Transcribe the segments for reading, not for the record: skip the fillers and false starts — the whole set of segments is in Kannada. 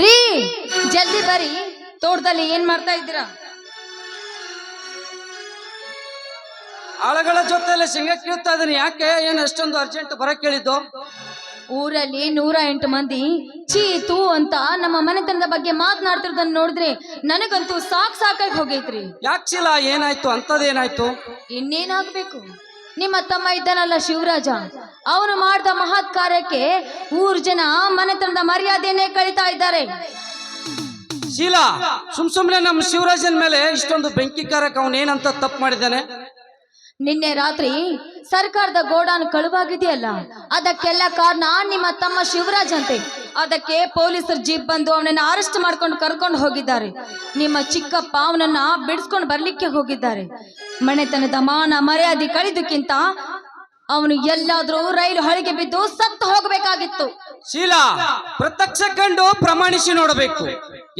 ರೀ ಜಲ್ದಿ ಬರಿ. ತೋಟದಲ್ಲಿ ಏನ್ ಮಾಡ್ತಾ ಇದ್ದೀರಾ? ಆಳುಗಳ ಜೊತೆಯಲ್ಲಿ ಶೇಂಗಾ ಕೀಳ್ತಾ ಇದೀನಿ. ಯಾಕೆ, ಏನು ಅಷ್ಟೊಂದು ಅರ್ಜೆಂಟ್ ಬರಕ್ ಹೇಳಿದ್ದು? ಊರಲ್ಲಿ 108 ಮಂದಿ ಚೀತು ಅಂತ ನಮ್ಮ ಮನೆತನದ ಬಗ್ಗೆ ಮಾತನಾಡ್ತಿರೋದನ್ನ ನೋಡಿದ್ರೆ ನನಗಂತೂ ಸಾಕಾಗಿ ಹೋಗೈತ್ರಿ. ಯಾಕೆ ಶೀಲ, ಏನಾಯ್ತು? ಅಂತದೇನಾಯ್ತು? ಇನ್ನೇನಾಗ್ಬೇಕು, ನಿಮ್ಮ ತಮ್ಮ ಇದ್ದಾನಲ್ಲ ಶಿವರಾಜ, ಅವನು ಮಾಡಿದ ಮಹತ್ ಕಾರ್ಯಕ್ಕೆ ಊರ್ ಜನ ಮನೆತನದ ಮರ್ಯಾದೆಯನ್ನೇ ಕಳೀತಾ ಇದ್ದಾರೆ. ಶೀಲಾ, ಸುಮ್ನೆ ನಮ್ಮ ಶಿವರಾಜನ್ ಮೇಲೆ ಇಷ್ಟೊಂದು ಬೆಂಕಿ ಕಾರಕ್ಕೆ ಅವನೇನಂತ ತಪ್ಪು ಮಾಡಿದ್ದಾನೆ? ನಿನ್ನೆ ರಾತ್ರಿ ಸರ್ಕಾರದ ಗೋಡಾನ್ ಕಳುವಾಗಿದೆಯಲ್ಲ, ಅದಕ್ಕೆಲ್ಲ ಕಾರಣ ನಿಮ್ಮ ತಮ್ಮ ಶಿವರಾಜ್ ಅಂತೆ. ಅದಕ್ಕೆ ಪೊಲೀಸರು ಜೀಪ್ ಬಂದು ಅವನನ್ನ ಅರೆಸ್ಟ್ ಮಾಡ್ಕೊಂಡು ಕರ್ಕೊಂಡು ಹೋಗಿದ್ದಾರೆ. ನಿಮ್ಮ ಚಿಕ್ಕಪ್ಪ ಅವನನ್ನ ಬಿಡಿಸ್ಕೊಂಡು ಬರ್ಲಿಕ್ಕೆ ಹೋಗಿದ್ದಾರೆ. ಮನೆತನದ ಮಾನ ಮರ್ಯಾದೆ ಕಳೆದಕ್ಕಿಂತ ಅವನು ಎಲ್ಲಾದ್ರೂ ರೈಲು ಹೊಳಿಗೆ ಬಿದ್ದು ಸತ್ತು ಹೋಗಬೇಕಾಗಿತ್ತು. ಶೀಲಾ, ಪ್ರತ್ಯಕ್ಷ ಕಂಡು ಪ್ರಮಾಣಿಸಿ ನೋಡಬೇಕು.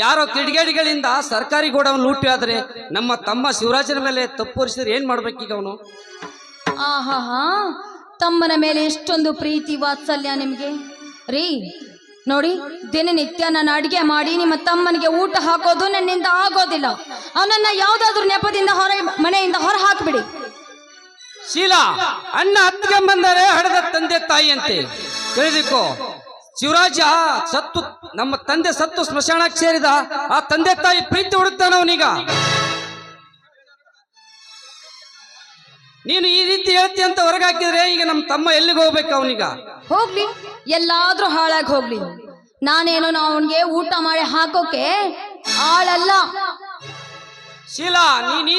ಯಾರೋ ಕಿಡಿಗೇಡಿಗಳಿಂದ ಸರ್ಕಾರಿ ಗೋಡೌನ್ ಲೂಟಿ ಆದ್ರೆ ನಮ್ಮ ತಮ್ಮ ಶಿವರಾಜನ ಮೇಲೆ ತಪ್ಪುರಿಸಿದ್ರೆ ಏನ್ ಮಾಡ್ಬೇಕೀಗ ಅವನು? ಆಹಾ, ತಮ್ಮನ ಮೇಲೆ ಎಷ್ಟೊಂದು ಪ್ರೀತಿ ವಾತ್ಸಲ್ಯ ನಿಮ್ಗೆ ರೀ. ನೋಡಿ, ದಿನನಿತ್ಯ ನಾನು ಅಡಿಗೆ ಮಾಡಿ ನಿಮ್ಮ ತಮ್ಮನಿಗೆ ಊಟ ಹಾಕೋದು ನನ್ನಿಂದ ಆಗೋದಿಲ್ಲ. ಅವನನ್ನ ಯಾವ್ದಾದ್ರು ನೆಪದಿಂದ ಮನೆಯಿಂದ ಹೊರ ಹಾಕ್ಬಿಡಿ. ಶೀಲಾ, ಅಣ್ಣ ಹತ್ತಿಗೆ ಬಂದರೆ ಹಡದ ತಂದೆ ತಾಯಿ ಅಂತೆ ತಿಳಿದಿಕೋ. ಶಿವರಾಜ ಸತ್ತು, ನಮ್ಮ ತಂದೆ ಸತ್ತು ಸ್ಮಶಾನಕ್ಕೆ ಸೇರಿದ. ಆ ತಂದೆ ತಾಯಿ ಪ್ರೀತಿ ಹುಡುಕ್ತಾನ ಅವನೀಗ. ನೀನು ಈ ರೀತಿ ಹೇಳ್ತಿ ಅಂತ ಹೊರಗಾಕಿದ್ರೆ ಈಗ ನಮ್ಮ ತಮ್ಮ ಎಲ್ಲಿಗೆ ಹೋಗ್ಬೇಕು? ಅವನೀಗ ಹೋಗ್ಲಿ, ಎಲ್ಲಾದ್ರೂ ಹಾಳಾಗಿ ಹೋಗ್ಲಿ. ನಾನೇನೋ ಅವನ್ಗೆ ಊಟ ಮಾಡಿ ಹಾಕೋಕೆ ಆಳಲ್ಲ. ಶೀಲಾ, ನೀನ್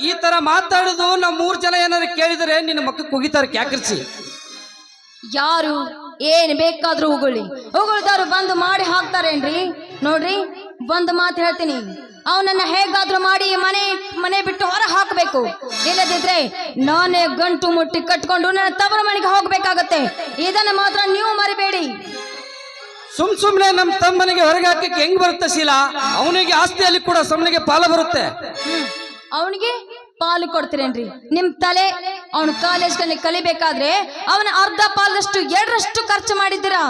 ಈ ತರ ಮಾತಾಡುದು ನಮ್ಮ 3 ಜನ ಏನಾರು ಕೇಳಿದರೆ ನಿನ್ನ ಮಕ್ಕಳು ಕುಗಿತಾರೆ ಕ್ಯಾಕರಿಸಿ. ಯಾರು ಏನ್ ಬೇಕಾದ್ರೂ ಉಗುಳ್ದಾರು ಬಂದು ಮಾಡಿ ಹಾಕ್ತಾರೇನ್ರಿ? ನೋಡ್ರಿ, ಒಂದು ಮಾತು ಹೇಳ್ತೀನಿ, ಅವನನ್ನ ಹೇಗಾದ್ರೂ ಮಾಡಿ ಮನೆ ಬಿಟ್ಟು ಹೊರ ಹಾಕಬೇಕು. ಇಲ್ಲದಿದ್ರೆ ನಾನೇ ಗಂಟು ಮುಟ್ಟಿ ಕಟ್ಕೊಂಡು ನನ್ನ ತವರ ಮನೆಗೆ ಹೋಗ್ಬೇಕಾಗತ್ತೆ. ಇದನ್ನ ಮಾತ್ರ ನೀವು ಮರಿಬೇಡಿ. ಸುಮ್ನೆ ನಮ್ಮ ತಮ್ಮನಿಗೆ ಹೊರಗೆ ಹಾಕಕ್ಕೆ ಹೆಂಗ್ ಬರುತ್ತೆ ಶೀಲಾ? ಅವನಿಗೆ ಆಸ್ತಿಯಲ್ಲಿ ಕೂಡ ಸುಮ್ಮನಿಗೆ ಪಾಲ ಬರುತ್ತೆ. ಅವನಿಗೆ ಪಾಲು ಕೊಡ್ತೀರೇನ್ರಿ? ನಿಮ್ ತಲೆ. ಅವನು ಕಾಲೇಜ್ನಲ್ಲಿ ಕಲಿಬೇಕಾದ್ರೆ ಅವನ ಅರ್ಧ ಪಾಲದಷ್ಟು 2ರಷ್ಟು ಖರ್ಚು ಮಾಡಿದ್ದೀರಾ.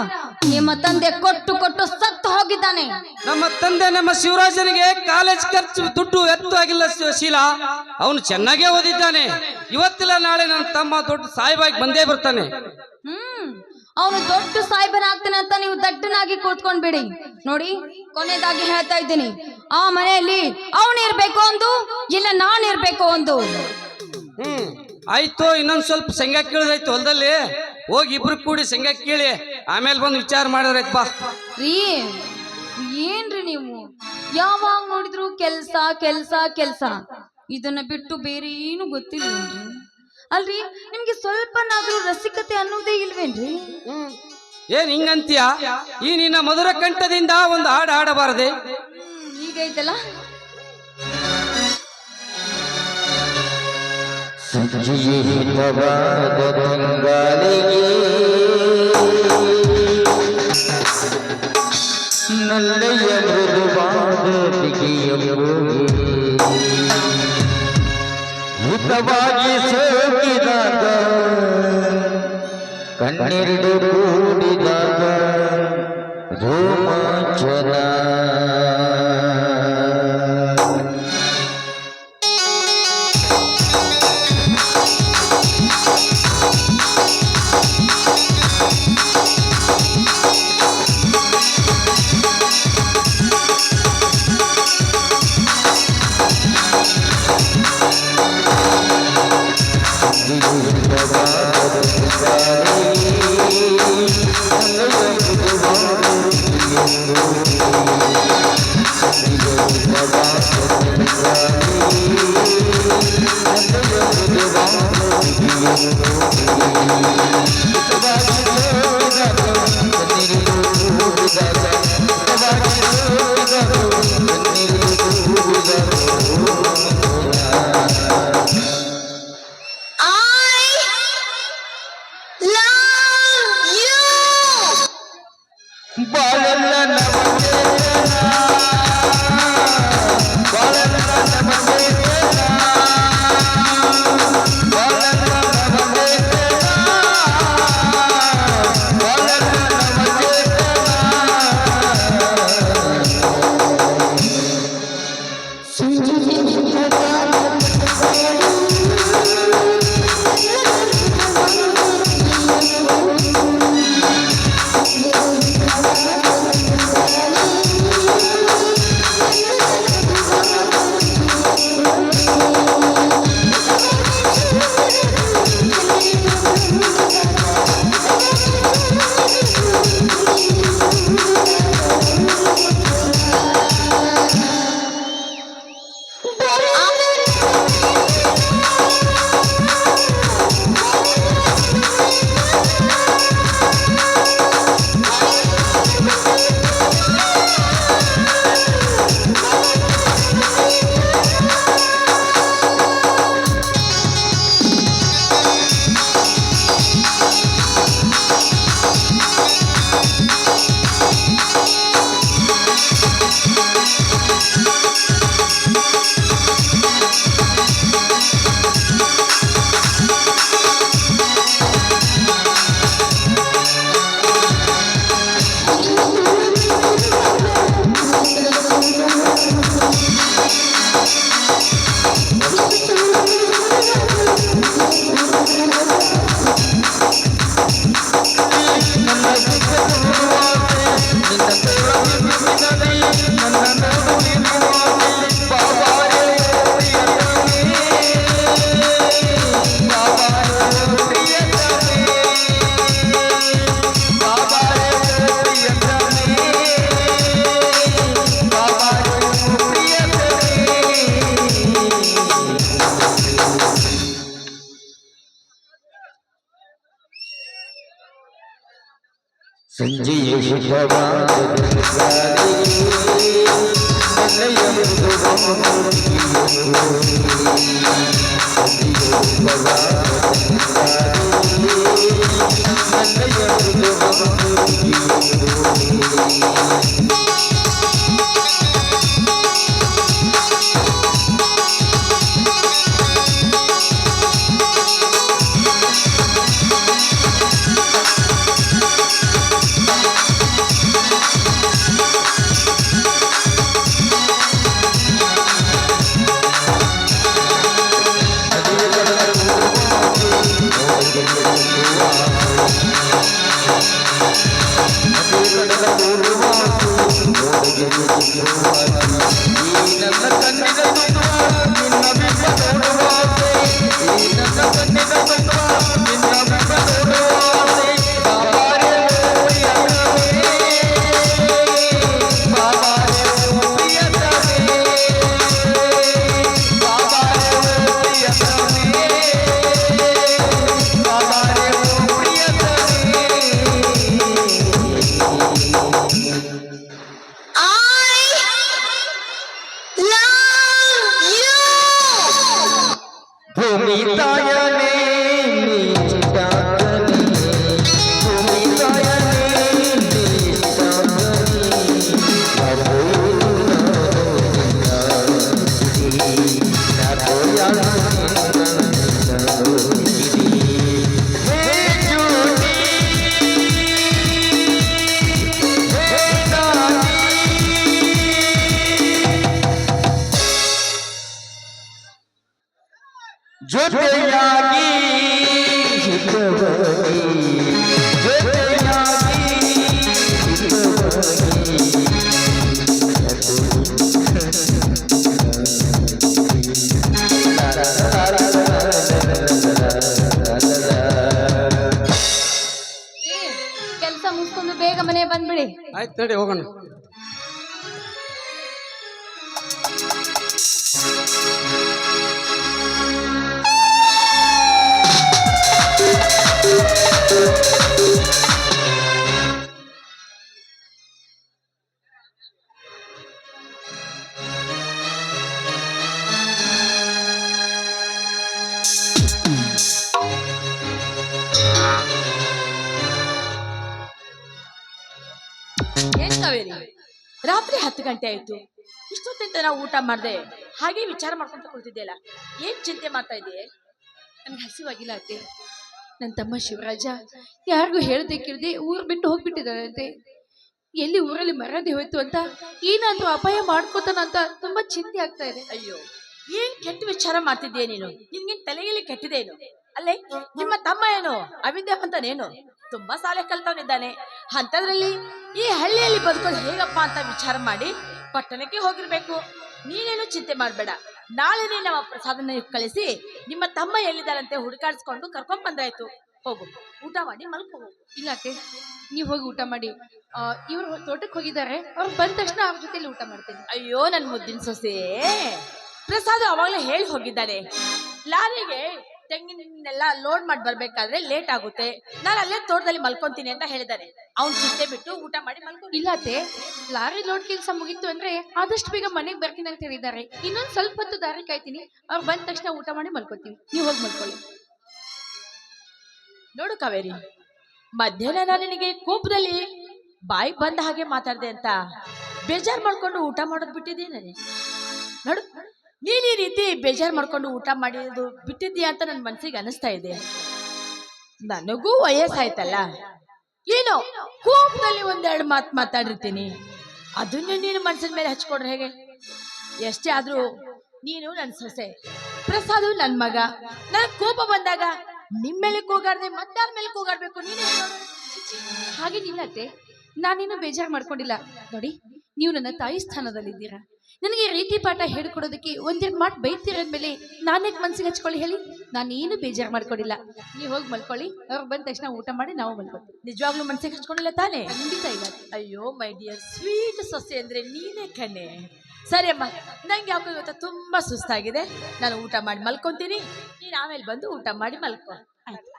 ನಿಮ್ಮ ತಂದೆ ಕೊಟ್ಟು ಸತ್ತು ಹೋಗಿದ್ದಾನೆ. ನಮ್ಮ ತಂದೆ ನಮ್ಮ ಶಿವರಾಜನಿಗೆ ಕಾಲೇಜ್ ಖರ್ಚು ದುಡ್ಡು ಎತ್ತು ಆಗಿಲ್ಲ ಶೀಲಾ. ಅವನು ಚೆನ್ನಾಗೇ ಓದಿದ್ದಾನೆ. ಇವತ್ತಿಲ್ಲ ನಾಳೆ ನನ್ನ ತಮ್ಮ ದೊಡ್ಡ ಸಾಯಿಬಾಗಿ ಬಂದೇ ಬರ್ತಾನೆ. ಅವನು ದೊಡ್ಡ ಸಾಯ್ಬನಾಗ್ತಾನೆ ಅಂತ ನೀವು ದಡ್ಡನಾಗಿ ಕೂತ್ಕೊಂಡ್ಬಿಡಿ. ನೋಡಿ, ಕೊನೆಯದಾಗಿ ಹೇಳ್ತಾ ಇದ್ದೀನಿ, ಆ ಮನೆಯಲ್ಲಿ ಅವನಿರ್ಬೇಕು ಒಂದು, ಇಲ್ಲ ನಾನಿರ್ಬೇಕು ಒಂದು. ಆಯ್ತು, ಇನ್ನೊಂದ್ ಸ್ವಲ್ಪ ಶೇಂಗಾ ಕೀಳದಾಯ್ತು ಹೊಲದಲ್ಲಿ. ಹೋಗಿ ಇಬ್ರು ಕೂಡಿ ಶೇಂಗಾ ಕೀಳಿ ಆಮೇಲೆ ಬಂದು ವಿಚಾರ ಮಾಡಿದ್ರಾಯ್ತು ಬಾ. ರೀ, ಏನ್ರಿ ನೀವು ಯಾವಾಗ ನೋಡಿದ್ರು ಕೆಲ್ಸ ಕೆಲ್ಸ ಕೆಲ್ಸ, ಇದನ್ನ ಬಿಟ್ಟು ಬೇರೆ ಏನು ಗೊತ್ತಿಲ್ವೇನ್ರಿ? ಅಲ್ರಿ, ನಿಮ್ಗೆ ಸ್ವಲ್ಪನಾದ್ರೂ ರಸಿಕತೆ ಅನ್ನೋದೇ ಇಲ್ವೇನ್ರಿ? ಏನ್ ಹಿಂಗಂತೀಯ? ಈ ನಿನ್ನ ಮಧುರ ಕಂಠದಿಂದ ಒಂದು ಹಾಡು ಹಾಡಬಾರದೆ? ಹೀಗೈತಲ್ಲ. ನಲ್ಲಯ್ಯ ಮೃದುವಾದ ಹಿತವಾಗಿ ಸೋಕಿದಾಗ ಕಣ್ಣೆರಡು ಕೂಡಿದಾಗ ರೋಮಾಂಚನ. ಸಂಜೆಯ ಶುಭವಾದ ನನ್ನಯ ಭೂಮಿ ತಾಯನೇ ನಿಷ್ಠಾಗನಿ ಭೂಮಿ ತಾಯನೇ ಜೊತೆಯಾಗಿ ಹಿತವಾಗಿ ಜೊತೆಯಾಗಿ ಕೆಲಸ ಮುಗಿಸ್ಕೊಂಡು ಬೇಗ ಮನೆ ಬಂದ್ಬಿಡಿ. ಆಯ್ತು ನಡಿ ಹೋಗೋಣ. ಏನ್ ಕಾವೇರಿ, ರಾತ್ರಿ 10 ಗಂಟೆ ಆಯ್ತು, ಇಷ್ಟೊತ್ತಿನ ತನಕ ಊಟ ಮಾಡ್ದೆ ಹಾಗೆ ವಿಚಾರ ಮಾಡ್ಕೊಂತ ಕುಳಿತಿದ್ದೆಲ್ಲ. ಏನ್ ಚಿಂತೆ ಮಾಡ್ತಾ ಇದೆಯೇ? ನನ್ಗೆ ಹಸಿವಾಗಿಲ್ಲ ಅತ್ತೆ. ನನ್ನ ತಮ್ಮ ಶಿವರಾಜ ಯಾರಿಗೂ ಹೇಳ್ದೆ ಕೇಳ್ದೆ ಊರು ಬಿಟ್ಟು ಹೋಗ್ಬಿಟ್ಟಿದ್ದಾರಂತೆ. ಎಲ್ಲಿ ಊರಲ್ಲಿ ಮರದಿ ಹೋಯ್ತು ಅಂತ ಏನಾದ್ರೂ ಅಪಾಯ ಮಾಡ್ಕೋತಾನಂತ ತುಂಬಾ ಚಿಂತೆ ಆಗ್ತಾ ಇದೆ. ಅಯ್ಯೋ, ಏನ್ ಕೆಟ್ಟ ವಿಚಾರ ಮಾಡ್ತಿದ್ಯೆ ನೀನು? ನಿನ್ಗೇನ್ ತಲೆಯಲ್ಲಿ ಕೆಟ್ಟಿದೇನು? ಅಲ್ಲೇ ನಿಮ್ಮ ತಮ್ಮ ಏನು ಅವಿದ್ಯಾವಂತನೇನು? ತುಂಬಾ ಶಾಲೆ ಕಲ್ತವನಿದ್ದಾನೆ. ಅಂತದ್ರಲ್ಲಿ ಈ ಹಳ್ಳಿಯಲ್ಲಿ ಬದುಕೋದು ಹೇಗಪ್ಪ ಅಂತ ವಿಚಾರ ಮಾಡಿ ಪಟ್ಟಣಕ್ಕೆ ಹೋಗಿರ್ಬೇಕು. ನೀನೇನು ಚಿಂತೆ ಮಾಡ್ಬೇಡ. ನಾಳೆನೇ ನಮ್ಮ ಪ್ರಸಾದನ ಕಳಿಸಿ ನಿಮ್ಮ ತಮ್ಮ ಎಲ್ಲಿದ್ದಾರಂತೆ ಹುಡುಕಾಡಿಸ್ಕೊಂಡು ಕರ್ಕೊಂಡ್ ಬಂದ್ರಾಯ್ತು. ಹೋಗು, ಊಟ ಮಾಡಿ ಮಲ್ಕೋ. ಇಲ್ಲ ಅತ್ತೆ, ನೀವು ಹೋಗಿ ಊಟ ಮಾಡಿ. ಇವ್ರು ತೋಟಕ್ಕೆ ಹೋಗಿದ್ದಾರೆ, ಅವ್ರು ಬಂದ ತಕ್ಷಣ ಅವ್ರ ಜೊತೆಲಿ ಊಟ ಮಾಡ್ತೀನಿ. ಅಯ್ಯೋ ನನ್ ಮುದ್ದಿನ ಸೊಸೆ, ಪ್ರಸಾದ್ ಅವಾಗ್ಲೇ ಹೇಳಿ ಹೋಗಿದ್ದಾನೆ, ಲಾರಿಗೆ ತೆಂಗಿನೆಲ್ಲ ಲೋಡ್ ಮಾಡಿ ಬರ್ಬೇಕಾದ್ರೆ ಲೇಟ್ ಆಗುತ್ತೆ, ನಾನು ಅಲ್ಲೇ ತೋಟದಲ್ಲಿ ಮಲ್ಕೊಂತೀನಿ ಅಂತ ಹೇಳಿದ್ದಾನೆ. ಅವ್ನ್ ಚಿಂತೆ ಬಿಟ್ಟು ಊಟ ಮಾಡಿ ಮಲ್ಕೊ. ಇಲ್ಲ ಅತ್ತೆ, ಲಾರಿ ಲೋಡ್ ಕೆಲಸ ಮುಗೀತು ಅಂದ್ರೆ ಆದಷ್ಟು ಬೇಗ ಮನೆಗೆ ಬರ್ತೀನಿ ಅಂತ ಹೇಳಿದ್ದಾರೆ. ಇನ್ನೊಂದು ಸ್ವಲ್ಪ ಹೊತ್ತು ದಾರಿ ಕಾಯ್ತೀನಿ, ಅವ್ರು ಬಂದ ತಕ್ಷಣ ಊಟ ಮಾಡಿ ಮಲ್ಕೋತೀವಿ. ನೀವು ಹೋಗಿ ಮಲ್ಕೊಳ್ಳಿ. ನೋಡು ಕಾವೇರಿ, ಮಧ್ಯಾಹ್ನ ನಾನು ನಿನಗೆ ಕೋಪದಲ್ಲಿ ಬಾಯಿ ಬಂದ ಹಾಗೆ ಮಾತಾಡ್ದೆ ಅಂತ ಬೇಜಾರ್ ಮಾಡ್ಕೊಂಡು ಊಟ ಮಾಡೋದು ಬಿಟ್ಟಿದ್ದೀನಿ. ನೋಡು, ನೀನ್ ಈ ರೀತಿ ಬೇಜಾರ್ ಮಾಡ್ಕೊಂಡು ಊಟ ಮಾಡಿರೋದು ಬಿಟ್ಟಿದ್ದೀಯಾ ಅಂತ ನನ್ನ ಮನ್ಸಿಗೆ ಅನಿಸ್ತಾ ಇದೆ. ನನಗೂ ವಯಸ್ಸಾಯ್ತಲ್ಲ, ಏನೋ ಕೋಪದಲ್ಲಿ ಒಂದೆರಡು ಮಾತು ಮಾತಾಡಿರ್ತೀನಿ, ಅದನ್ನು ನೀನು ಮನ್ಸಿನ ಮೇಲೆ ಹಚ್ಕೊಂಡ್ರೆ ಹೇಗೆ? ಎಷ್ಟೇ ಆದ್ರೂ ನೀನು ನನ್ನ ಸೊಸೆ, ಪ್ರಸಾದು ನನ್ನ ಮಗ. ನನಗೆ ಕೋಪ ಬಂದಾಗ ನಿಮ್ಮ ಮೇಲೆ ಕೂಗಾಡ್ದೆ ಮತ್ತಾರ ಮೇಲೆ ಕೂಗಾಡ್ಬೇಕು? ನೀನು ಹಾಗೇನಿಲ್ಲ ಅತ್ತೆ, ನಾನೇನು ಬೇಜಾರು ಮಾಡ್ಕೊಂಡಿಲ್ಲ. ನೋಡಿ, ನೀವು ನನ್ನ ತಾಯಿ ಸ್ಥಾನದಲ್ಲಿದ್ದೀರಾ. ನನಗೆ ರೀತಿ ಪಾಠ ಹೇಳ್ಕೊಡೋದಕ್ಕೆ ಒಂದೆರಡು ಮಾತು ಬೈತಿರೋದ್ಮೇಲೆ ನಾನೇ ಮನ್ಸಿಗೆ ಹಚ್ಕೊಳ್ಳಿ ಹೇಳಿ? ನಾನೇನು ಬೇಜಾರು ಮಾಡ್ಕೊಂಡಿಲ್ಲ. ನೀವು ಹೋಗಿ ಮಲ್ಕೊಳ್ಳಿ, ಅವ್ರು ಬಂದ ತಕ್ಷಣ ಊಟ ಮಾಡಿ ನಾವು ಮಲ್ಕೊತೀವಿ. ನಿಜವಾಗ್ಲೂ ಮನ್ಸಿಗೆ ಹಚ್ಕೊಂಡಿಲ್ಲ ತಾನೇ? ಖಂಡಿತ ಇಲ್ಲ. ಅಯ್ಯೋ ಮೈ ಡಿಯರ್ ಸ್ವೀಟ್ ಸೊಸೆ ಅಂದ್ರೆ ನೀನೇ ಕಣೆ. ಸರಿ ಅಮ್ಮ, ನಂಗೆ ಯಾಕೋ ಇವತ್ತು ತುಂಬಾ ಸುಸ್ತಾಗಿದೆ, ನಾನು ಊಟ ಮಾಡಿ ಮಲ್ಕೊಂತೀನಿ. ನೀನು ಆಮೇಲೆ ಬಂದು ಊಟ ಮಾಡಿ ಮಲ್ಕೊ, ಆಯ್ತಾ?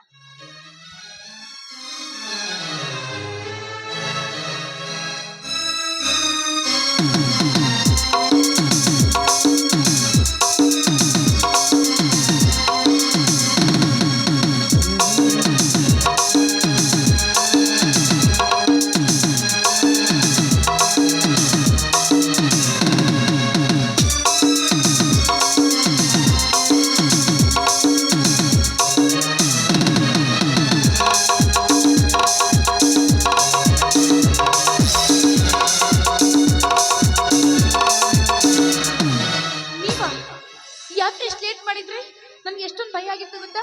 ಆಗಿತ್ತು ಗೊತ್ತಾ?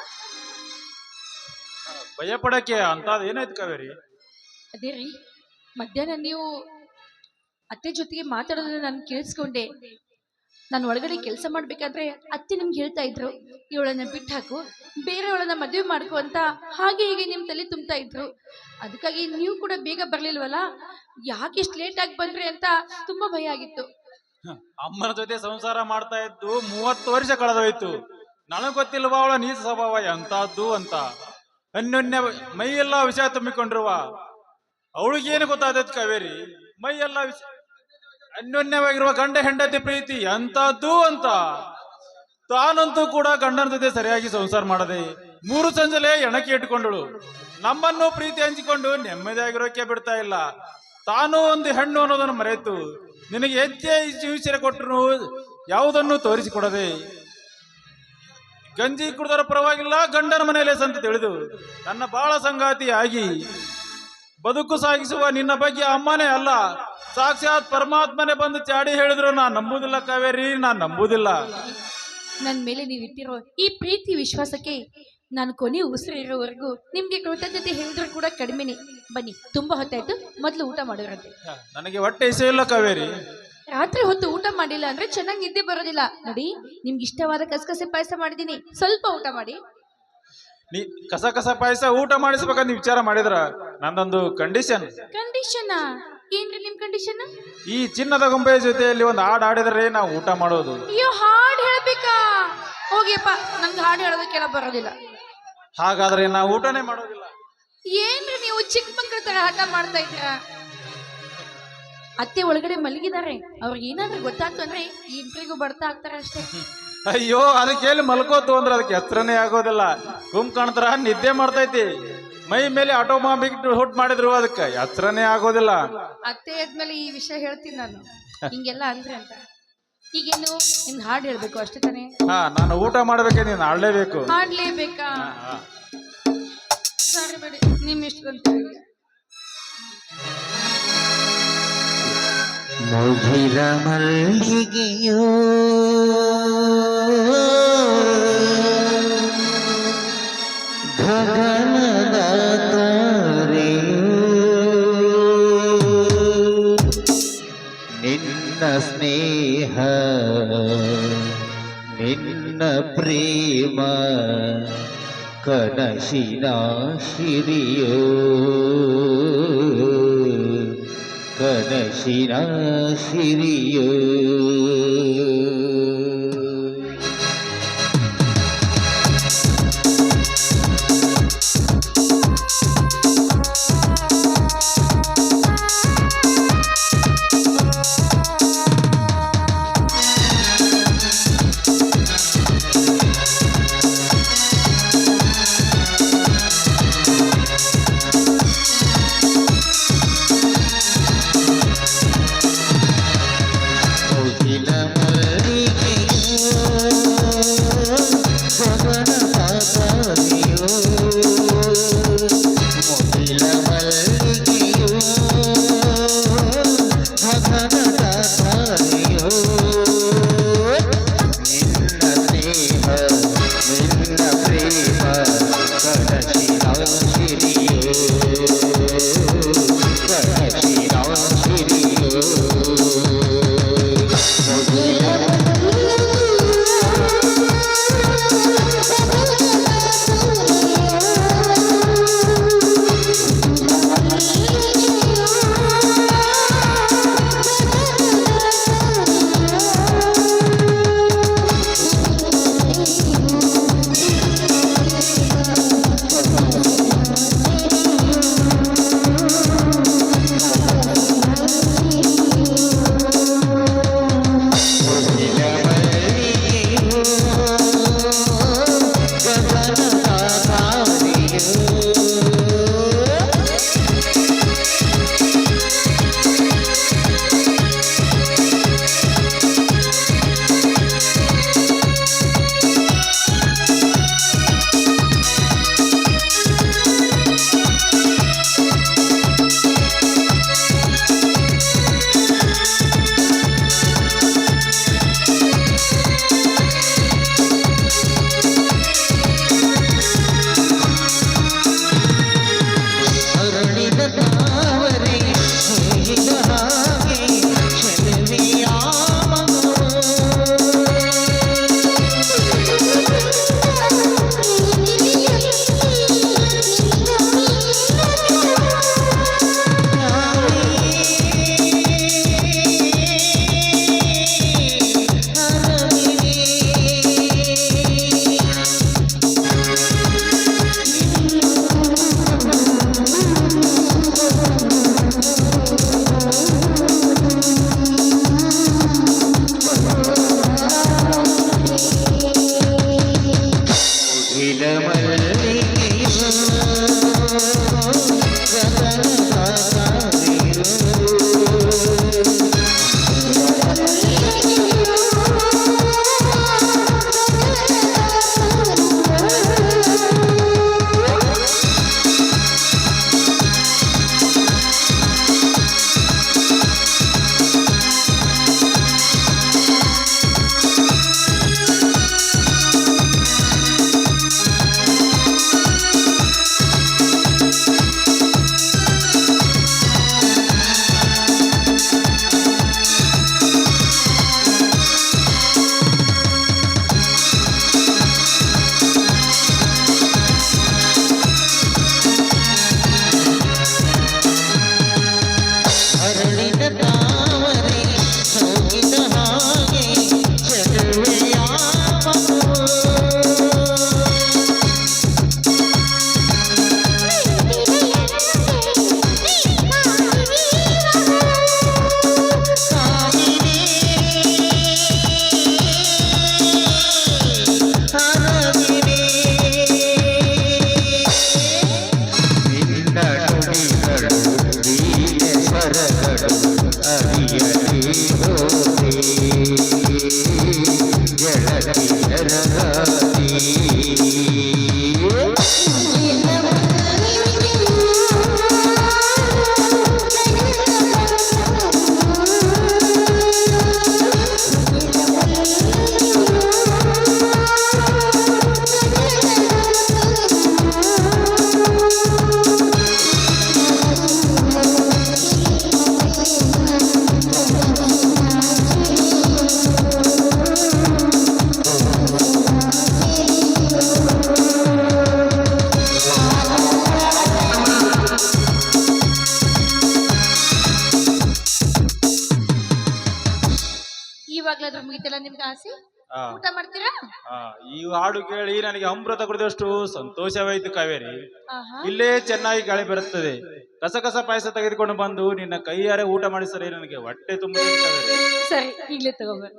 ಭಯ ಪಡಕ್ಕೆ ಅಂತ ಏನಾಯ್ತು ಕಾವೇರಿ? ಅದೇ ರೀ, ಮಧ್ಯಾಹ್ನ ನೀವು ಅತ್ತೆ ಜೊತೆಗೆ ಮಾತಾಡೋದನ್ನ ನಾನು ಕೇಳಿಸ್ಕೊಂಡೆ. ನಾನು ಒಳಗಡೆ ಕೆಲಸ ಮಾಡ್ಬೇಕಾದ್ರೆ ಅತ್ತೆ ನಿಮ್ಗೆ ಹೇಳ್ತಾ ಇದ್ರು, ಇವಳನ್ನ ಬಿಟ್ಟು ಹಾಕು, ಬೇರೆಯವಳನ್ನ ಮದುವೆ ಮಾಡ್ಕೊ ಅಂತ, ಹಾಗೆ ಹೀಗೆ ನಿಮ್ಮ ತಲೆ ತುಂಬ್ತಾ ಇದ್ರು. ಅದಕ್ಕಾಗಿ ನೀವು ಕೂಡ ಬೇಗ ಬರ್ಲಿಲ್ವಲ್ಲ, ಯಾಕೆ ಇಷ್ಟು ಲೇಟ್ ಆಗಿ ಬಂದ್ರಿ ಅಂತ ತುಂಬಾ ಭಯ ಆಗಿತ್ತು. ಅಮ್ಮನ ಜೊತೆ ಸಂಸಾರ ಮಾಡ್ತಾ ಇದ್ದು 30 ವರ್ಷ ಕಳೆದೋಯ್ತು. ನನಗ್ ಗೊತ್ತಿಲ್ವಾ ಅವಳ ನೀಚ ಸ್ವಭಾವ ಎಂತದ್ದು ಅಂತ. ಅನ್ಯೋನ್ಯ ಮೈಯೆಲ್ಲ ವಿಷಯ ತುಂಬಿಕೊಂಡಿರುವ ಅವಳಿಗೇನು ಗೊತ್ತಾದತ್ ಕಾವೇರಿ? ಮೈಯೆಲ್ಲ ಅನ್ಯೋನ್ಯವಾಗಿರುವ ಗಂಡ ಹೆಂಡತಿ ಪ್ರೀತಿ ಎಂತದ್ದು ಅಂತ. ತಾನಂತೂ ಕೂಡ ಗಂಡನ ಜೊತೆ ಸರಿಯಾಗಿ ಸಂಸಾರ ಮಾಡದೆ 3 ಸಂಜಲೆ ಎಣಕ್ಕೆ ಇಟ್ಕೊಂಡಳು. ನಮ್ಮನ್ನು ಪ್ರೀತಿ ಹಂಚಿಕೊಂಡು ನೆಮ್ಮದಿಯಾಗಿರೋಕೆ ಬಿಡ್ತಾ ಇಲ್ಲ. ತಾನು ಒಂದು ಹೆಣ್ಣು ಅನ್ನೋದನ್ನು ಮರೆತು ನಿನಗೆ ಹೆಚ್ಚೆ ವಿಷಯ ಕೊಟ್ಟರು ಯಾವುದನ್ನು ತೋರಿಸಿಕೊಡದೆ, ಗಂಜಿ ಕುಡಿದರ ಪರವಾಗಿಲ್ಲ ಗಂಡನ ಮನೆಯಲ್ಲೇ ಸಂತ ತಿಳಿದು ನನ್ನ ಬಾಳ ಸಂಗಾತಿ ಆಗಿ ಬದುಕು ಸಾಗಿಸುವ ನಿನ್ನ ಬಗ್ಗೆ ಅಮ್ಮನೇ ಅಲ್ಲ, ಸಾಕ್ಷಾತ್ ಪರಮಾತ್ಮನೇ ಬಂದು ಚಾಡಿ ಹೇಳಿದ್ರು ನಾನು ನಂಬುದಿಲ್ಲ ಕಾವೇರಿ, ನಾನು ನಂಬುದಿಲ್ಲ. ನನ್ನ ಮೇಲೆ ನೀವು ಇಟ್ಟಿರೋ ಈ ಪ್ರೀತಿ ವಿಶ್ವಾಸಕ್ಕೆ ನಾನು ಕೊನೆ ಉಸಿರು ಇರೋವರೆಗೂ ನಿಮ್ಗೆ ಕೃತಜ್ಞತೆ ಹೇಳಿದ್ರು ಕೂಡ ಕಡಿಮೆನೆ. ಬನ್ನಿ, ತುಂಬಾ ಹೊತ್ತಾಯ್ತು, ಮೊದಲು ಊಟ ಮಾಡೋರಂತೆ. ನನಗೆ ಹೊಟ್ಟೆ ಇಸೆ ಇಲ್ಲ ಕಾವೇರಿ. ರಾತ್ರಿ ಹೊತ್ತು ಊಟ ಮಾಡಿಲ್ಲ ಅಂದ್ರೆ ಚೆನ್ನಾಗಿ ನಿದ್ದೆ ಬರೋದಿಲ್ಲ. ನೋಡಿ, ನಿಮ್ಗೆ ಇಷ್ಟವಾದ ಕಸಕಸೆ ಪಾಯಸ ಮಾಡಿದೀನಿ, ಸ್ವಲ್ಪ ಊಟ ಮಾಡಿ. ನೀ ಕಸ ಪಾಯಸ ಊಟ ಮಾಡಿಸ್ಬೇಕಂತ ವಿಚಾರ ಮಾಡಿದ್ರ ನಂದೊಂದು ಕಂಡೀಷನ್. ಕಂಡೀಷನ್ ಏನ್ರಿ ನಿಮ್ ಕಂಡೀಷನ್? ಈ ಚಿನ್ನದ ಗೊಂಬೆಯ ಜೊತೆಯಲ್ಲಿ ಒಂದು ಹಾಡು ಹಾಡಿದ್ರೆ ನಾವು ಊಟ ಮಾಡೋದು. ಅಯ್ಯೋ, ಹಾಡು ಹೇಳ್ಬೇಕಾ? ಹೋಗಿಯಪ್ಪ, ನಂಗೆ ಹಾಡು ಹೇಳೋದಕ್ಕೆಲ್ಲ ಬರೋದಿಲ್ಲ. ಹಾಗಾದ್ರೆ ನಾವು ಊಟನೇ ಮಾಡೋದಿಲ್ಲ. ಏನ್ರಿ ನೀವು ಚಿಕ್ಕ ಮಕ್ಕಳ ತರ ಹಠ ಮಾಡ್ತಾ ಇದ್ದೀರಾ? ಅತ್ತೆ ಒಳಗಡೆ ಮಲಗಿದ್ದಾರೆ, ಅವ್ರಿಗೆ ಏನಾದ್ರೂ ಗೊತ್ತಾಯ್ತು ಅಂದ್ರೆ ಇಂಟ್ರಿಗೂ ಬರ್ತಾ ಆಗ್ತಾರೆ ಅಷ್ಟೇ. ಅಯ್ಯೋ, ಅದಕ್ಕೆ ಎಲ್ಲಿ ಮಲ್ಕೋತು ಅಂದ್ರೆ ಅದಕ್ಕೆ ಎತ್ತರನೇ ಆಗೋದಿಲ್ಲ. ಕಾಣ್ತಾರ ನಿದ್ದೆ ಮಾಡ್ತೈತಿ. ಮೈ ಮೇಲೆ ಆಟೋಮಾಟಿಕ್ ಹುಟ್ ಮಾಡಿದ್ರು ಅದಕ್ಕೆ ಎತ್ತರನೇ ಆಗೋದಿಲ್ಲ. ಅತ್ತೆ ಆದ್ಮೇಲೆ ಈ ವಿಷಯ ಹೇಳ್ತೀನಿ ನಾನು, ಹಿಂಗೆಲ್ಲ ಅಂದ್ರೆ ಅಂತ. ಈಗೇನು ನಿಮ್ಗೆ ಹಾಡು ಹೇಳ್ಬೇಕು ಅಷ್ಟೇ ತಾನೇ? ಹಾ, ನಾನು ಊಟ ಮಾಡ್ಬೇಕೆ, ನೀನು ಆಡ್ಲೇಬೇಕು. ಹಾಡ್ಲೇಬೇಕಾ? ಸರಿ ಬಿಡಿ, ನಿಮ್ ಇಷ್ಟದಂತ. ಮುಗಿಲ ಮಲ್ಲಿಗೆಯೋ ಗಗನದ ತಾರೆಯೋ ನಿನ್ನ ಸ್ನೇಹ ನಿನ್ನ ಪ್ರೇಮ ಕನಸಿನ ಶಿರಿಯೋ ಕನಸಿನ ಶಿರಿಯೋ. ಮುಗಿಲ ಮಲ್ಲಿಗೆಯೋ ಇವಾಗ್ಲಾದ್ರೂ ಮುಗಿತಲ್ಲ ನಿಮ್ಗೆ ಆಸೆ? ಆ, ಊಟ ಮಾಡ್ತೀರಾ? ಆ, ಈ ಹಾಡು ಕೇಳಿ ನನಗೆ ಅಮೃತ ಕುಡಿದಷ್ಟು ಸಂತೋಷವಾಯಿತು ಕಾವೇರಿ. ಆಹಾ. ಇಲ್ಲೇ ಚೆನ್ನಾಗಿ ಗಾಳಿ ಬರುತ್ತದೆ. ಕಸಕಸ ಪಾಯಸ ತೆಗೆದುಕೊಂಡು ಬಂದು ನಿನ್ನ ಕೈಯಾರೆ ಊಟ ಮಾಡಿಸಲೇ ನನಗೆ ಹೊಟ್ಟೆ ತುಂಬುತ್ತದೆ ಕಾವೇರಿ. ಸರಿ, ಈಗ್ಲೇ ತಗೋಬರ್.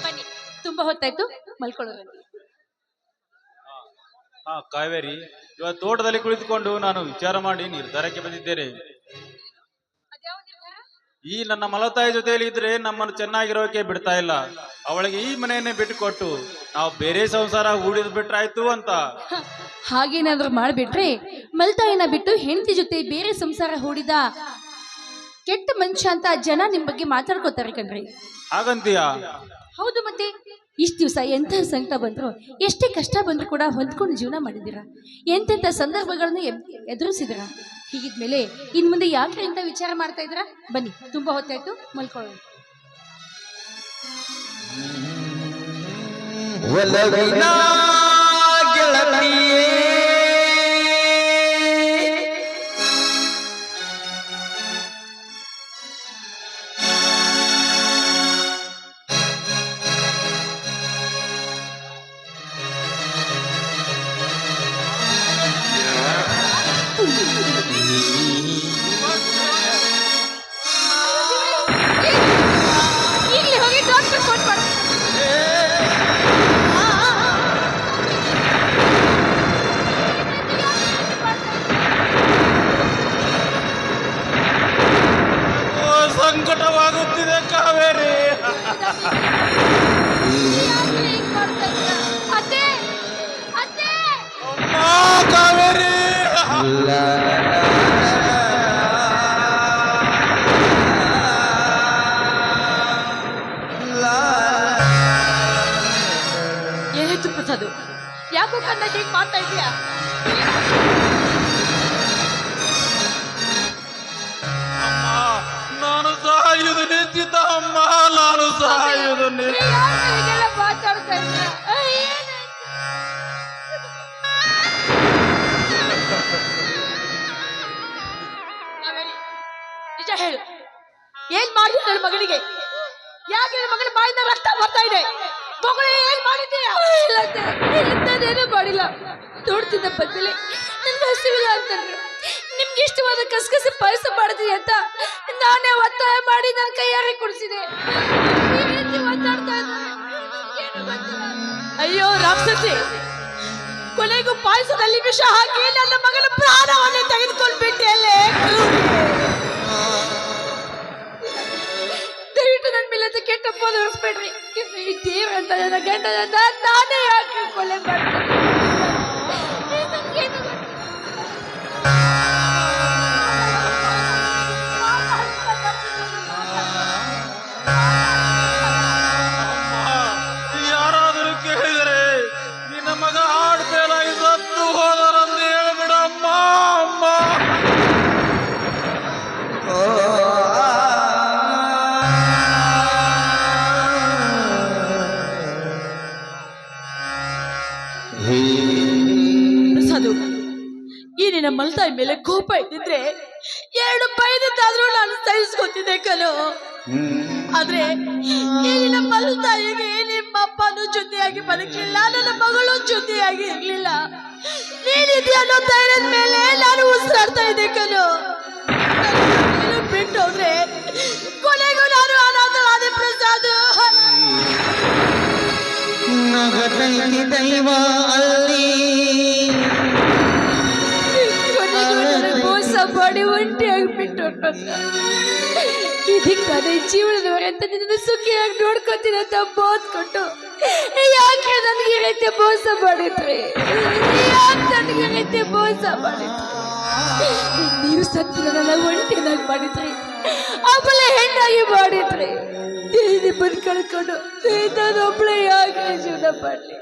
ಬನ್ನಿ, ತುಂಬಾ ಹೊತ್ತಾಯ್ತು, ಮಲ್ಕೊಳ್ಳೋರಂತೆ. ಹಾ ಕಾವೇರಿ, ಇವತ್ತು ತೋಟದಲ್ಲಿ ಕುಳಿತುಕೊಂಡು ನಾನು ವಿಚಾರ ಮಾಡಿ ನಿರ್ಧಾರಕ್ಕೆ ಬಂದಿದ್ದೇನೆ. ಈ ನನ್ನ ಮಲತಾಯಿ ಜೊತೆಯಲ್ಲಿ ಇದ್ರೆ ನಮ್ಮನ್ನು ಚೆನ್ನಾಗಿರೋಕೆ ಬಿಡ್ತಾ ಇಲ್ಲ. ಅವಳಿಗೆ ಈ ಮನೆಯನ್ನೇ ಬಿಟ್ಟುಕೊಟ್ಟು ನಾವು ಬೇರೆ ಸಂಸಾರ ಹೂಡಿದ್ ಬಿಟ್ರಾಯ್ತು ಅಂತ. ಹಾಗೇನಾದ್ರೂ ಮಾಡ್ಬಿಟ್ರೆ ಮಲ್ತಾಯಿನ ಬಿಟ್ಟು ಹೆಂಡತಿ ಜೊತೆ ಬೇರೆ ಸಂಸಾರ ಹೂಡಿದ ಕೆಟ್ಟ ಮನುಷ್ಯ ಅಂತ ಜನ ನಿಮ್ ಬಗ್ಗೆ ಮಾತಾಡ್ಕೋತಾರೆ ಕಣ್ರಿ. ಹಾಗಂತೀಯ? ಹೌದು, ಮತ್ತೆ ಇಷ್ಟು ದಿವಸ ಎಂಥ ಸಂಕಟ ಬಂದ್ರು, ಎಷ್ಟೇ ಕಷ್ಟ ಬಂದ್ರು ಕೂಡ ಹೊಂದ್ಕೊಂಡು ಜೀವನ ಮಾಡಿದ್ದೀರಾ, ಎಂತೆಂಥ ಸಂದರ್ಭಗಳನ್ನ ಎದುರಿಸಿದಿರ. ಹೀಗಿದ್ಮೇಲೆ ಇನ್ ಮುಂದೆ ಯಾಕೆ ಇಂಥ ವಿಚಾರ ಮಾಡ್ತಾ ಇದ್ದೀರಾ? ಬನ್ನಿ, ತುಂಬಾ ಹೊತ್ತಾಯ್ತು, ಮಲ್ಕೊಳ್ಳೋಣ. ಒಲವಿನ ಗೆಳತಿಯೇ ಈಗಲೇ ಹೋಗಿ ಡಾಕ್ಟರ್ ಫೋನ್ ಮಾಡಿ. ಸಂಕಟವಾಗುತ್ತಿದೆ ಕಾವೇರಿ. ಅತ್ತೆ, ಅತ್ತೆ, ಅಮ್ಮ ಕಾವೇರಿ. ಏನಾಯ್ತು ಪ್ರಸಾದ್? ಯಾಕೋ ಕಣ್ಣ ಹೀಗೆ ಮಾಡ್ತಾ ಇದೀಯಾ? ಅಮ್ಮ, ನಾನು ಸಾಯುವುದು ನಿಶ್ಚಿತ. ಅಮ್ಮ, ನಾನು ಸಾಯುವುದು ನಿಶ್ಚಿತ. ಹೀಗೆಲ್ಲ ಮಾತಾಡ್ತಾ ಇದ್ದೀರಾ? ಕಾವೇರಿ, ನಿಜ ಹೇಳು, ಏನ್ ಮಾಡಿದ್ಯ ನನ್ನ ಮಗನಿಗೆ? ಯಾಕೆ ನನ್ನ ಮಗನ ಬಾಯಿಂದ ರಕ್ತ ಬರ್ತಾ ಇದೆ? ಮಗಳು ಏನ್ ಮಾಡಿದ್ದೀಯಾ? ನಾನೇನು ಮಾಡಿಲ್ಲ. ನೋಡ್ತಿದ್ದ ಬದಲೇ ನನ್ಗೆ ಹಸಿವಿಲ್ಲ ಅಂತಂದ್ರು. ನಿಮ್ಗೆ ಇಷ್ಟವಾದ ಕಸಕಸೆ ಪಾಯಸ ಮಾಡಿದ್ರಿ ಅಂತ ನಾನೇ ಒತ್ತಾಯ ಮಾಡಿ ನನ್ನ ಕೈಯಾರೆ ಕುಡಿಸಿದೆ. ಅಯ್ಯೋ ರಾಕ್ಷಸಿ, ಕೊನೆಗೂ ಪಾಯಸದಲ್ಲಿ ವಿಷ ಹಾಕಿ ನನ್ನ ಮಗನ ಪ್ರಾಣವನ್ನೇ ತೆಗೆದುಕೊಂಡು ಬಿಟ್ಟಿಯಲ್ಲೇ. ದಯವಿಟ್ಟು ನನ್ನ ಮೇಲೆ ಅಂತ ಕೆಟ್ಟ ಪದ ಹೊರಿಸ್ಬೇಡ್ರಿ. ಈ ದೇವ್ರಂತ ನನ್ನ ಗಂಡನನ್ನ ನಾನೇ ಯಾಕೆ ಕೊಲೆ ಮಾಡ್ತೀನಿ? ನನ್ಗೇನು ಗೊತ್ತಿಲ್ಲ. ಯಾರಾದರೂ ಕೇಳಿದರೆ ನಿನ್ನ ಮಗ ಹಾಡ್ ಫೇಲಾಗಿ ಸತ್ತು ಹೋದರಂದು ಹೇಳ್ಬಿಡಮ್ಮ. ಅಮ್ಮ, ಪ್ರಸಾದು, ಈ ನಿನ್ನ ಮಲ್ತಾಯಿ ಮೇಲೆ ಕೋಪ ಇದ್ದಿದ್ರೆ 2 ಬೈದಿದ್ದಾದ್ರೂ ನಾನು ಸಹಿಸ್ಕೊತಿದ್ದೆ ಕಣೋ. ಆದ್ರೆ ಈ ನಮ್ಮ ತಾಯಿಗೆ ನಿಮ್ಮ ಅಪ್ಪನೂ ಜೊತೆಯಾಗಿ ಬದುಕಲಿಲ್ಲ, ನನ್ನ ಮಗಳು ಜೊತೆಯಾಗಿ ಇರ್ಲಿಲ್ಲ. ನೀನಿದೆ ಅನ್ನೋ ಧೈರ್ಯದ ಮೇಲೆ ನಾನು ಉಸಿರಾಡ್ತಾ ಇದ್ದೆ ಕಣೋ. ನೀನು ಬಿಟ್ಟು ಹೋದ್ರೆ ಕೊನೆಗೂ ನಾನು ಅನಾಥಳಾದೆ ಪ್ರಸಾದ್. ನಗತೈತಿ ದೈವ ಅಲ್ಲಿ ಮೋಸ ಮಾಡಿ ಒಂಟಿಯಾಗಿ ಬಿಟ್ಟು ಇದಕ್ಕೆ ನಾನು ಜೀವನದವರೆಂತ ನಿನ್ನ ಸುಖಿಯಾಗಿ ನೋಡ್ಕೊತೀನಿ ಅಂತ ಮಾತು ಕೊಟ್ಟು ಯಾಕೆ ನನಗೆ ಈ ರೀತಿ ಮೋಸ ಮಾಡಿದ್ರಿ? ಯಾಕೆ ನನಗೆ ಈ ರೀತಿ ಮೋಸ ಮಾಡಿದ್ರಿ? ನೀವು ಸತ್ತು ನನ್ನ ಒಂಟಿನಾಗಿ ಮಾಡಿದ್ರಿ, ಆಮೇಲೆ ಹೆಣ್ಣಾಗಿ ಮಾಡಿದ್ರಿ. ನಿಮ್ಮನ್ನು ಕಳ್ಕೊಂಡು ನಾನು ಒಬ್ಬಳೆ ಯಾಕೆ ಜೀವನ ಮಾಡಲಿ?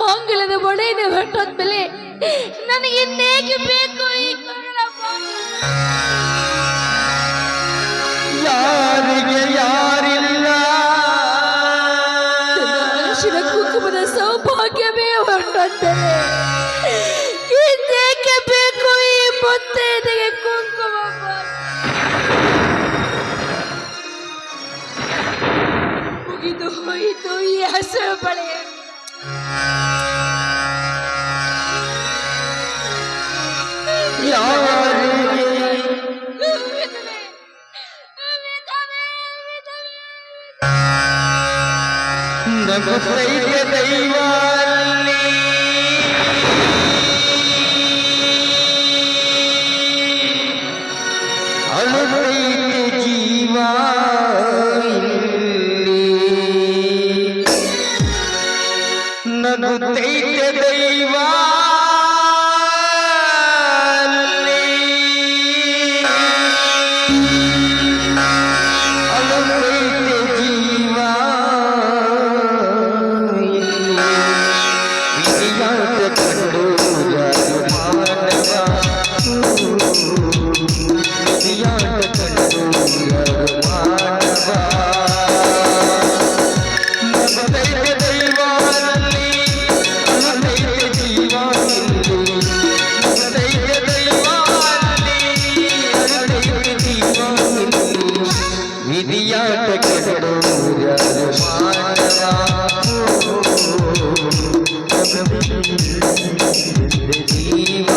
ಮಾಂಗಲ್ಯದ ಒಡೆಯನೆ ಹೊರಟೋದ್ಮೇಲೆ ನನಗೆ ಇನ್ನೇಕೆ ಬೇಕು ಈ ಯಾರಿಗೆ ಯಾರಿಲ್ಲ, ಮನುಷ್ಯನ ಕುಂಕುಮದ ಸೌಭಾಗ್ಯವೇ ಹೊರಟೋದ್ಮೇಲೆ ಇನ್ನೇಕೆ ಬೇಕು ಈ ಮುತ್ತೈದೆಗೆ ಕುಂಕುಮ? ಮುಗಿದು ಹೋಯಿತು ಈ ಹಸಿರು ಬಳೆ. ಯಾರಿಗೆ ನಗುತ್ತೈತೆ ದೈವ ಅಲ್ಲಿ ಅಳುತ್ತೈತೆ ಜೀವ ಇಲ್ಲಿ. ನಗುತ್ತೈತೆ ದೈವ ಅಲ್ಲಿ ಅಳುತ್ತೈತೆ ಜೀವ ಇಲ್ಲಿ. ವಿಧಿಯಾಟ ಕಂಡು ಯಾರು ಮಾನವ, ವಿಧಿಯಾಟ ಕಂಡು ಯಾರು ಮಾನವ. ನಗುತ್ತೈತೆ ದೈವ ಅಲ್ಲಿ ಅಳುತ್ತೈತೆ ಜೀವ ಇಲ್ಲಿ. ನಗುತ್ತೈತೆ ದೈವ ಅಲ್ಲಿ ಅಳುತ್ತೈತೆ ಜೀವ ಇಲ್ಲಿ. ವಿಧಿಯಾಟ ಕೆಡಡು ಯಾರು ಮಾನವ. ಜೀವ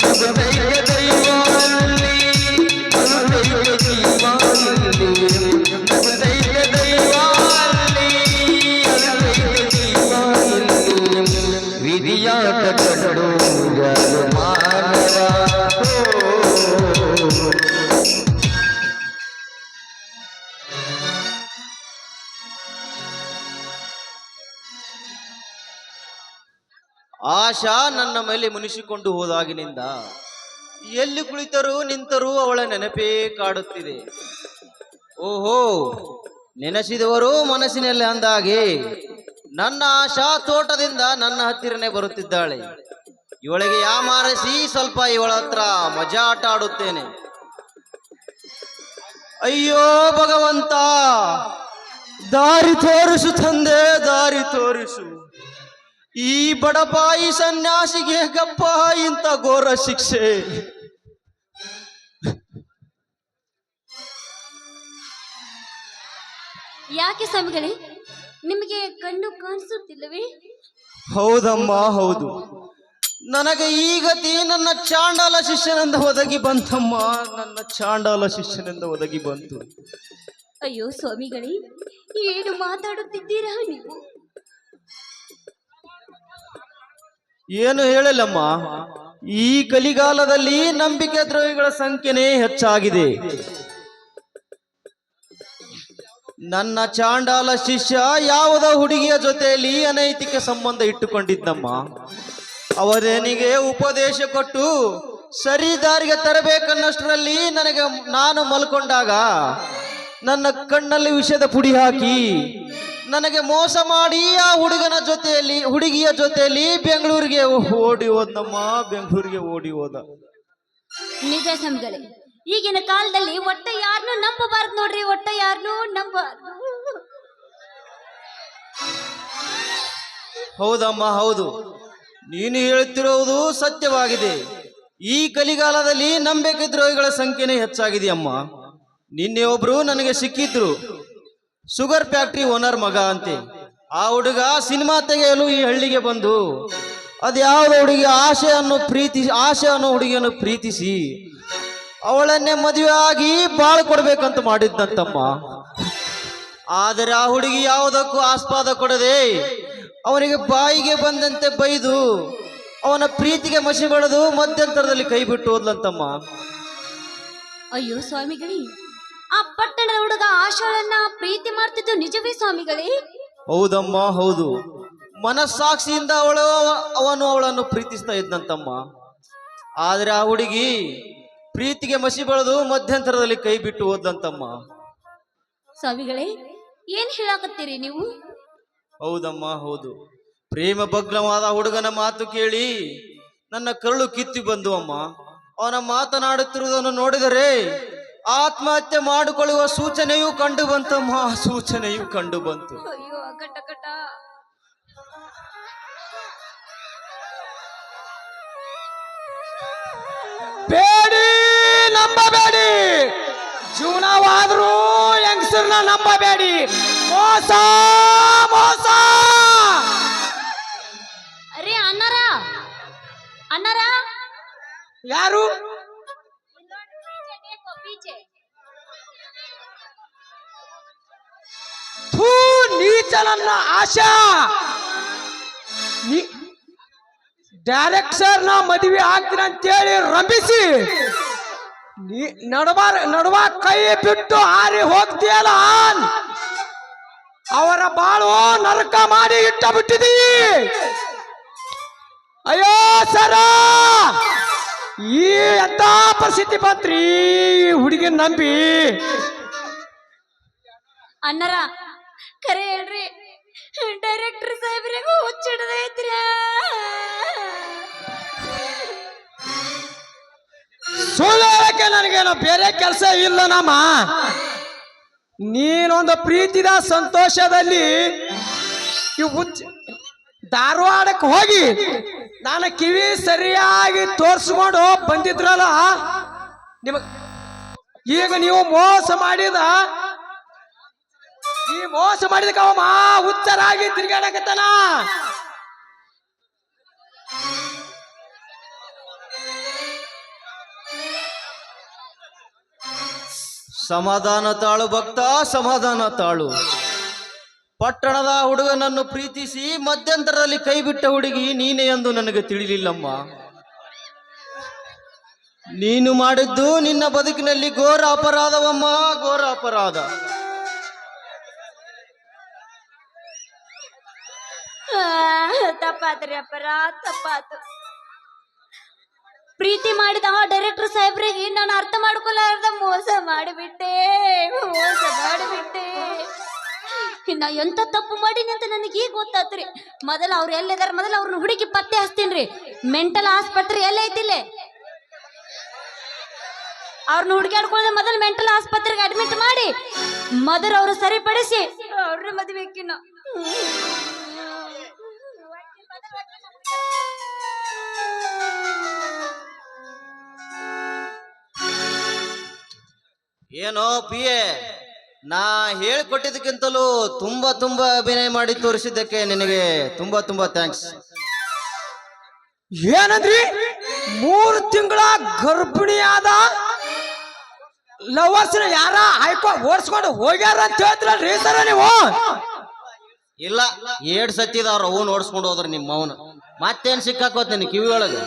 ನಗುತ್ತೈತೆ ದೈವ ಅಲ್ಲಿ ಅಳುತ್ತೈತೆ ಜೀವ ಇಲ್ಲಿ. ನಗುತ್ತೈತೆ ದೈವ ಅಲ್ಲಿ ಅಳುತ್ತೈತೆ ಜೀವ ಇಲ್ಲಿ. ವಿಧಿಯಾಟ ಕೆಡಡು ಯಾರು ಮಾನವ. ಆಶಾ ನನ್ನ ಮೇಲೆ ಮುನಿಸಿಕೊಂಡು ಹೋದಾಗಿನಿಂದ ಎಲ್ಲಿ ಕುಳಿತರೂ ನಿಂತರೂ ಅವಳ ನೆನಪೇ ಕಾಡುತ್ತಿದೆ. ಓಹೋ, ನೆನೆಸಿದವರು ಮನಸ್ಸಿನಲ್ಲಿ ಅಂದಾಗೆ ನನ್ನ ಆಶಾ ತೋಟದಿಂದ ನನ್ನ ಹತ್ತಿರನೇ ಬರುತ್ತಿದ್ದಾಳೆ. ಇವಳಿಗೆ ಯಾಮಾರಿಸಿ ಸ್ವಲ್ಪ ಇವಳ ಹತ್ರ ಮಜಾ ಆಟ ಆಡುತ್ತೇನೆ. ಅಯ್ಯೋ ಭಗವಂತ, ದಾರಿ ತೋರಿಸು ತಂದೆ, ದಾರಿ ತೋರಿಸು. ಈ ಬಡಪಾಯಿ ಸನ್ಯಾಸಿಗೆ ಗಪ್ಪ ಇಂಥ ಘೋರ ಶಿಕ್ಷೆ. ಯಾಕೆ ಸ್ವಾಮಿಗಳೇ, ನಿಮಗೆ ಕಣ್ಣು ಕಾಣಿಸುತ್ತಿಲ್ಲವೇ? ಹೌದಮ್ಮ, ಹೌದು. ನನಗೆ ಈ ಗತಿ ನನ್ನ ಚಾಂಡಾಲ ಶಿಷ್ಯನಿಂದ ಒದಗಿ ಬಂತಮ್ಮ, ನನ್ನ ಚಾಂಡಾಲ ಶಿಷ್ಯನಿಂದ ಒದಗಿ ಬಂತು. ಅಯ್ಯೋ ಸ್ವಾಮಿಗಳೇ, ಏನು ಮಾತಾಡುತ್ತಿದ್ದೀರಾ ನೀವು? ಏನು ಹೇಳಲಮ್ಮ, ಈ ಕಲಿಗಾಲದಲ್ಲಿ ನಂಬಿಕೆ ದ್ರೋಹಿಗಳ ಸಂಖ್ಯೆನೇ ಹೆಚ್ಚಾಗಿದೆ. ನನ್ನ ಚಾಂಡಾಲ ಶಿಷ್ಯ ಯಾವುದೋ ಹುಡುಗಿಯ ಜೊತೆಯಲ್ಲಿ ಅನೈತಿಕ ಸಂಬಂಧ ಇಟ್ಟುಕೊಂಡಿದ್ದಮ್ಮ. ಅವರೇನಿಗೆ ಉಪದೇಶ ಕೊಟ್ಟು ಸರಿ ದಾರಿಗೆ ತರಬೇಕನ್ನಷ್ಟರಲ್ಲಿ ನಾನು ಮಲ್ಕೊಂಡಾಗ ನನ್ನ ಕಣ್ಣಲ್ಲಿ ವಿಷದ ಪುಡಿ ಹಾಕಿ ನನಗೆ ಮೋಸ ಮಾಡಿ ಆ ಹುಡುಗಿಯ ಜೊತೆಯಲ್ಲಿ ಬೆಂಗಳೂರಿಗೆ ಓಡಿ ಹೋದಮ್ಮ, ಬೆಂಗಳೂರಿಗೆ ಓಡಿ ಹೋದ. ನಿಜ ಸ್ವಾಮಿಗಳೇ, ಈಗಿನ ಕಾಲದಲ್ಲಿ ಒಟ್ಟ ಯಾರನ್ನೂ ನಂಬಬಾರ್ದು ನೋಡ್ರಿ, ಒಟ್ಟ ಯಾರನ್ನೂ ನಂಬಬಾರ್ದು. ಹೌದಮ್ಮ, ಹೌದು. ನೀನು ಹೇಳುತ್ತಿರುವುದು ಸತ್ಯವಾಗಿದೆ. ಈ ಕಲಿಗಾಲದಲ್ಲಿ ನಂಬಿಕೆ ದ್ರೋಹಿಗಳ ಸಂಖ್ಯೆನೇ ಹೆಚ್ಚಾಗಿದೆಯಮ್ಮ. ನಿನ್ನೆ ಒಬ್ರು ನನಗೆ ಸಿಕ್ಕಿದ್ರು, ಶುಗರ್ ಫ್ಯಾಕ್ಟ್ರಿ ಓನರ್ ಮಗ ಅಂತೆ. ಆ ಹುಡುಗ ಸಿನಿಮಾ ತೆಗೆಯಲು ಈ ಹಳ್ಳಿಗೆ ಬಂದು ಅದ್ಯಾವುದೋ ಹುಡುಗಿ ಆಶೆ ಅನ್ನೋ ಹುಡುಗಿಯನ್ನು ಪ್ರೀತಿಸಿ ಅವಳನ್ನೇ ಮದುವೆ ಆಗಿ ಬಾಳ್ ಕೊಡ್ಬೇಕಂತ ಮಾಡಿದ್ದಂತಮ್ಮ. ಆದರೆ ಆ ಹುಡುಗಿ ಯಾವುದಕ್ಕೂ ಆಸ್ಪಾದ ಕೊಡದೆ ಅವನಿಗೆ ಬಾಯಿಗೆ ಬಂದಂತೆ ಬೈದು ಅವನ ಪ್ರೀತಿಗೆ ಮಸಿ ಬಳಿದು ಮಧ್ಯಂತರದಲ್ಲಿ ಕೈ ಬಿಟ್ಟು ಹೋದ್ಲಂತಮ್ಮ. ಅಯ್ಯೋ ಸ್ವಾಮಿಗಳೇ, ಆ ಪಟ್ಟಣದ ಹುಡುಗ ಆಶಾಳನ್ನ ಪ್ರೀತಿ ಮಾಡ್ತಿದ್ದು ನಿಜವೇ ಸ್ವಾಮಿಗಳೇ? ಹೌದಮ್ಮ, ಹೌದು. ಮನಸ್ಸಾಕ್ಷಿಯಿಂದ ಅವನು ಅವಳನ್ನು ಪ್ರೀತಿಸ್ತಾ ಇದ್ದಂತಮ್ಮ. ಆದ್ರೆ ಆ ಹುಡುಗಿ ಪ್ರೀತಿಗೆ ಮಸಿ ಬಳಿದು ಮಧ್ಯಂತರದಲ್ಲಿ ಕೈ ಬಿಟ್ಟು ಹೋದ್ಲಂತಮ್ಮ. ಸ್ವಾಮಿಗಳೇ, ಏನ್ ಹೇಳಾಕತ್ತೀರಿ ನೀವು? ಹೌದಮ್ಮ, ಹೌದು. ಪ್ರೇಮ ಭಗ್ನವಾದ ಹುಡುಗನ ಮಾತು ಕೇಳಿ ನನ್ನ ಕರುಳು ಕಿತ್ತಿ ಬಂದು ಅಮ್ಮ. ಅವನ ಮಾತನಾಡುತ್ತಿರುವುದನ್ನು ನೋಡಿದರೆ ಆತ್ಮಹತ್ಯೆ ಮಾಡಿಕೊಳ್ಳುವ ಸೂಚನೆಯೂ ಕಂಡು ಬಂತಮ್ಮ, ಸೂಚನೆಯೂ ಕಂಡು ಬಂತು. ಅಯ್ಯೋ ಕಟ ಬೇಡಿ, ನಂಬಬೇಡಿ. ಜೀವನವಾದ್ರೂ ಹೆಂಗಸರನ್ನ ನಂಬಬೇಡಿ. ಮೋಸ ಮೋಸ. ಅರೆ ಅಣ್ಣಾರ, ಅಣ್ಣಾರ, ಯಾರು? ಥೂ, ನೀಚನನ್ನ ಆಶಾ. ಡೈರೆಕ್ಟರ್ ನ ಮದುವೆ ಆಗ್ತೀನಿ ಅಂತೇಳಿ ರಂಭಿಸಿ ನಡುವ ಕೈ ಬಿಟ್ಟು ಹಾರಿ ಹೋಗ್ತೀಯಲ್ಲ, ಅವರ ಬಾಳು ನರಕ ಮಾಡಿ ಇಟ್ಟ ಬಿಟ್ಟಿದೀ. ಅಯ್ಯೋ ಸರ, ಈ ಎಂತ ಪರಿಸ್ಥಿತಿ ಬಂತ್ರಿ ಹುಡುಗಿನ ನಂಬಿ. ಅಣ್ಣಾರ ಕರೆ ಹೇಳ್ರಿ, ಡೈರೆಕ್ಟರ್ ಸಾಹೇಬ್ರಿಗೂ ಹುಚ್ಚಿಡದೈತ್ರಿ. ಸುಳ್ಳು ಹೇಳಕ್ಕೆ ನನಗೇನೋ ಬೇರೆ ಕೆಲಸ ಇಲ್ಲ ನಮ್ಮ. ನೀನೊಂದು ಪ್ರೀತಿದ ಸಂತೋಷದಲ್ಲಿ ಧಾರವಾಡಕ್ಕೆ ಹೋಗಿ ನಾನು ಕಿವಿ ಸರಿಯಾಗಿ ತೋರಿಸ್ಕೊಂಡು ಬಂದಿದ್ರಲ್ಲ, ಈಗ ನೀವು ಮೋಸ ಮಾಡಿದ ಅವಮ್ಮ ಹುಚ್ಚರಾಗಿ ತಿರ್ಗಾಡಕತ್ತಾನ. ಸಮಾಧಾನ ತಾಳು ಭಕ್ತ, ಸಮಾಧಾನ ತಾಳು. ಪಟ್ಟಣದ ಹುಡುಗನನ್ನು ಪ್ರೀತಿಸಿ ಮಧ್ಯಂತರದಲ್ಲಿ ಕೈ ಬಿಟ್ಟ ಹುಡುಗಿ ನೀನೇ ಎಂದು ನನಗೆ ತಿಳಿಲಿಲ್ಲಮ್ಮ. ನೀನು ಮಾಡಿದ್ದು ನಿನ್ನ ಬದುಕಿನಲ್ಲಿ ಘೋರ ಅಪರಾಧವಮ್ಮ, ಘೋರ ಅಪರಾಧ. ತಪ್ಪಾತ್ರಿ ಅಪ್ಪರ, ತಪ್ಪಾತು. ಪ್ರೀತಿ ಮಾಡಿದ ಆ ಡೈರೆಕ್ಟರ್ ಸಾಹೇಬ್ರಿಗೆ ನಾನು ಅರ್ಥ ಮಾಡ್ಕೊಲಾರ್ದ ಮೋಸ ಮಾಡಿಬಿಟ್ಟೆ. ನಾ ಎಂತ ತಪ್ಪು ಮಾಡೀನಿ ಅಂತ ನನಗೆ ಈಗ ಗೊತ್ತಾತ್ರಿ. ಮೊದಲು ಅವ್ರು ಎಲ್ಲಿದಾರ, ಮೊದಲು ಅವ್ರನ್ನ ಹುಡುಕಿ ಪತ್ತೆ ಹಚ್ತೀನ್ರಿ. ಮೆಂಟಲ್ ಆಸ್ಪತ್ರೆ ಎಲ್ಲ ಐತಿಲ್ಲ, ಅವ್ರನ್ನ ಹುಡುಕಾಡ್ಕೊಳ್ಳದೆ ಮೊದಲು ಮೆಂಟಲ್ ಆಸ್ಪತ್ರೆಗೆ ಅಡ್ಮಿಟ್ ಮಾಡಿ ಮೊದಲು ಅವರು ಸರಿಪಡಿಸಿ ಅವ್ರ ಮದುವೆಕಿನ್ನ. ಏನೋ ಪಿಯೆ, ನಾ ಹೇಳಿಕೊಟ್ಟಿದ್ದಕ್ಕಿಂತಲೂ ತುಂಬಾ ಅಭಿನಯ ಮಾಡಿ ತೋರಿಸಿದ್ದಕ್ಕೆ ನಿನಗೆ ತುಂಬಾ ಥ್ಯಾಂಕ್ಸ್. ಏನಂದ್ರಿ? 3 ತಿಂಗಳ ಗರ್ಭಿಣಿಯಾದ ಲವರ್ಸ್ನ ಯಾರ ಓಡಿಸ್ಕೊಂಡು ಹೋಗ್ಯಾರ ಅಂತ ಹೇಳ್ತೀರಲ್ರಿ ಸರ ನೀವು? ಇಲ್ಲ, 2 ಸತ್ತಿದ ಅವ್ರ ಅವು ಓಡಿಸ್ಕೊಂಡು ಹೋದ್ರ ನಿಮ್ಮ ಅವನು. ಮತ್ತೇನ್ ಸಿಕ್ಕಾಕೋತ್ ನಿನ್ ಕಿವಿ ಒಳಗೆ?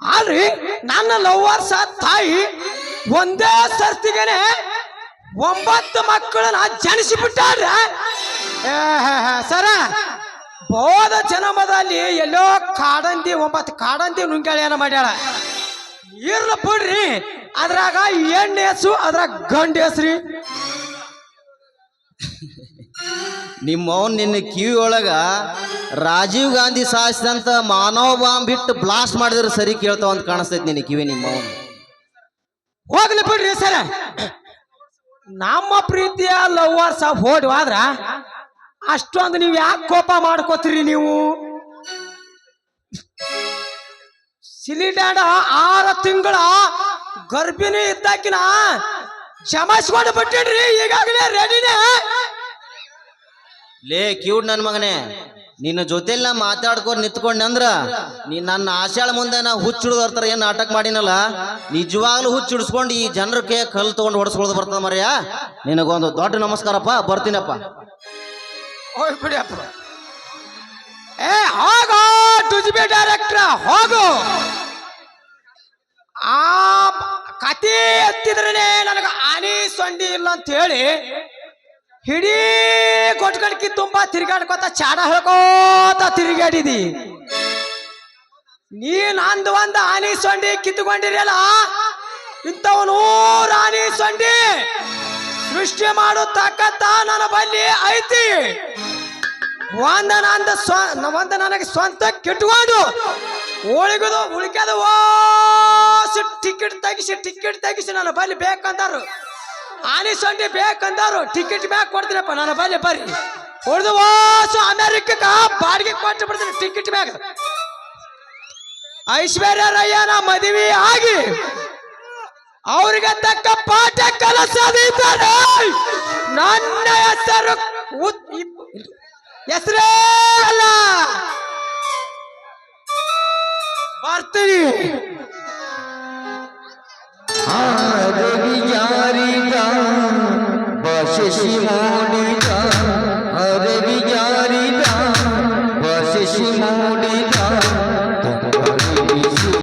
ಅಲ್ರಿ, ನನ್ನ ಲವರ್ಸ ತಾಯಿ ಒಂದೇ ಸರ್ತಿಗೆನೆ 9 ಮಕ್ಕಳನ್ನ ಜನಿಸಿಬಿಟ್ಟಾರ ಸರ. ಹೋದ ಜನ್ಮದಲ್ಲಿ ಎಲ್ಲೋ ಕಾಡಂದಿ 9 ಕಾಡಂದಿ ನುಂಗ್ಯಾಳ ಮಾಡ್ಯಾಳ. ಇರ್ಲ ಬಿಡ್ರಿ, ಅದ್ರಾಗ ಹೆಣ್ಣು ಹೆಸರು, ಅದ್ರಾಗ ಗಂಡು ಹೆಸ್ರಿ. ನಿಮ್ಮವನ್ ನಿನ್ನ ಕಿವಿ ಒಳಗ ರಾಜೀವ್ ಗಾಂಧಿ ಸಾಯಿಸಿದಂತ ಮಾನವ ಬಾಂಬ್ ಬಿಟ್ಟು ಬ್ಲಾಸ್ಟ್ ಮಾಡಿದ್ರೆ ಸರಿ ಕೇಳ್ತಾವ ಅಂತ ಕಾಣಿಸ್ತೈತಿ ನಿನ್ನ ಕಿವಿ. ನಿಮ್ಮವನ್ ಹೋಗ್ಲಿ ಬಿಡ್ರಿ ಸರ. ನಮ್ಮ ಪ್ರೀತಿಯ ಲವರ್ಸ್ ಹೋದ್ವಾದ್ರ ಅಷ್ಟೊಂದು ನೀವು ಯಾಕೆ ಕೋಪ ಮಾಡ್ಕೋತೀರಿ? ನೀವು ಸಿಲಿಡಾಂಡ 6 ತಿಂಗಳ ಗರ್ಭಿಣಿ ಇದ್ದಾಕಿನ ಜಮಾಯಿಸ್ಕೊಂಡು ಬಿಟ್ಟಿಡ್ರಿ ಈಗಾಗಲೇ ರೆಡಿನೇ. ಲೇ ಕ್ಯೂಟ್ ನನ್ನ ಮಗನೇ, ನಿನ್ನ ಜೊತೆಲ್ಲ ಮಾತಾಡ್ಕೊಂಡು ನಿಂತ್ಕೊಂಡೆ ಅಂದ್ರ ನೀ ನನ್ನ ಆಶಾಳ ಮುಂದೆ ನಾ ಹುಚ್ಚಿಡ್ದೋರ್ತಾರ ಏನ್ ನಾಟಕ ಮಾಡಿನಲ್ಲ, ನಿಜವಾಗ್ಲೂ ಹುಚ್ಚಿಡ್ಸ್ಕೊಂಡು ಈ ಜನರಕ್ಕೆ ಕಲ್ ತಗೊಂಡು ಹೊಡ್ಸ್ಕೊಳ್ದು ಬರ್ತದ ಮರ್ಯ. ನಿನಗೊಂದು ದೊಡ್ಡ ನಮಸ್ಕಾರಪ್ಪ, ಬರ್ತೀನಪ್ಪ. ಹೋಯ್ ಬಿಡಿಯಪ್ಪ. ಏ ಹೋಗೋ ಟುಜಿಬಿ ಡೈರೆಕ್ಟ್ರ, ಹೋಗು. ಆ ಕತೆ ಎತ್ತಿದ್ರೇನೆ ನನಗೆ ಆನಿ ಸೊಂಡಿ ಇಲ್ಲ ಅಂತ ಹೇಳಿ ಹಿಡೀ ಕೊಟ್ಕಡ್ಕಿ ತುಂಬಾ ತಿರ್ಗಾಡ್ಕೋತ ಚಾಡ ಹೇಳ್ಕೋತ ತಿರುಗಾಡಿದಿ. ನೀನ್ ಅಂದ್ ಒಂದ್ ಆನಿ ಸೊಂಡಿ ಕಿತ್ಕೊಂಡಿರಲ್ಲ, ಇಂಥವ್ 100 ಆನಿ ಸೊಂಡಿ ಸೃಷ್ಟಿ ಮಾಡೋ ತಾಕತ್ತ ನನ್ನ ಬಲ್ಲಿ ಐತಿ. ಒಂದ ನನಗೆ ಸ್ವಂತ ಕಿಟ್ಕೊಂಡು ಉಳಿಕದು ಟಿಕೆಟ್ ತೆಗಿಸಿ ನನ್ನ ಬಲ್ಲಿ ಬೇಕಂದಾರು, ಆನಿ ಸೊಂಡಿ ಬೇಕಂದಾರು, ಟಿಕೆಟ್ ಬ್ಯಾಕ್ ಕೊಡ್ತೀನಪ್ಪ ನನ್ನ ಬಲ್ಲಿ ಬರ್ರಿ. ಉಳಿದು ಓಸು ಅಮೆರಿಕಕ್ಕ ಬಾಡಿಗೆ ಕೊಟ್ಟು ಬಿಡ್ತೀನಿ ಟಿಕೆಟ್ ಬ್ಯಾಗ್. ಐಶ್ವರ್ಯ ರಯ್ಯನ ಮದುವೆ ಆಗಿ ಅವ್ರಿಗೆ ತಕ್ಕ ಪಾಠ ಕಲಿಸದಿದ್ದಾರೆ. ನನ್ನ ಹೆಸರೇ ಅಲ್ಲ, ಬರ್ತೀನಿ. ರವಿ ಜಾರಿದ ಬಶಿ ಮೂಡಿದ, ರವಿ ಜಾರಿದ ಬಶಿ ಮೂಡಿದ